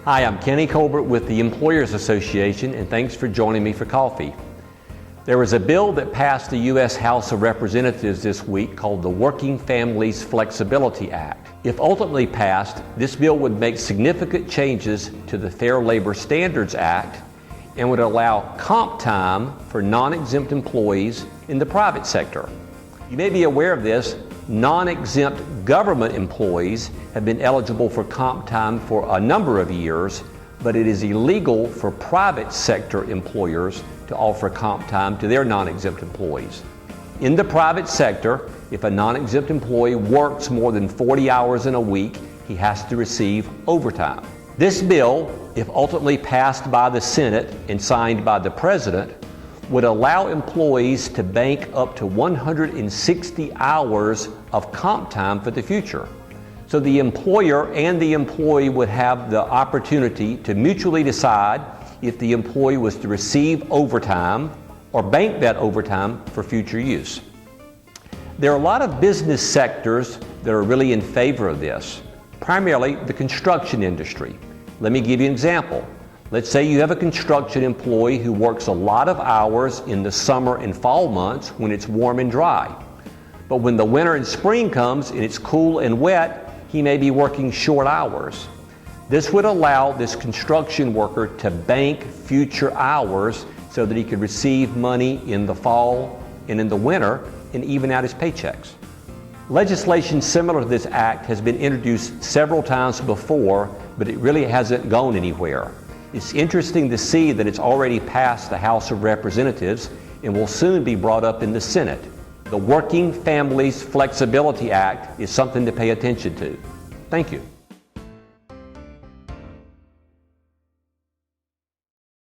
Hi, I'm Kenny Colbert with the Employers Association, and thanks for joining me for coffee. There was a bill that passed the U.S. House of Representatives this week called the Working Families Flexibility Act. If ultimately passed, this bill would make significant changes to the Fair Labor Standards Act and would allow comp time for non-exempt employees in the private sector. You may be aware of this. Non-exempt government employees have been eligible for comp time for a number of years, but it is illegal for private sector employers to offer comp time to their non-exempt employees. In the private sector, if a non-exempt employee works more than 40 hours in a week, he has to receive overtime. This bill, if ultimately passed by the Senate and signed by the President, would allow employees to bank up to 160 hours of comp time for the future. So the employer and the employee would have the opportunity to mutually decide if the employee was to receive overtime or bank that overtime for future use. There are a lot of business sectors that are really in favor of this, primarily the construction industry. Let me give you an example. Let's say you have a construction employee who works a lot of hours in the summer and fall months when it's warm and dry. But when the winter and spring comes and it's cool and wet, he may be working short hours. This would allow this construction worker to bank future hours so that he could receive money in the fall and in the winter and even out his paychecks. Legislation similar to this act has been introduced several times before, but it really hasn't gone anywhere. It's interesting to see that it's already passed the House of Representatives and will soon be brought up in the Senate. The Working Families Flexibility Act is something to pay attention to. Thank you.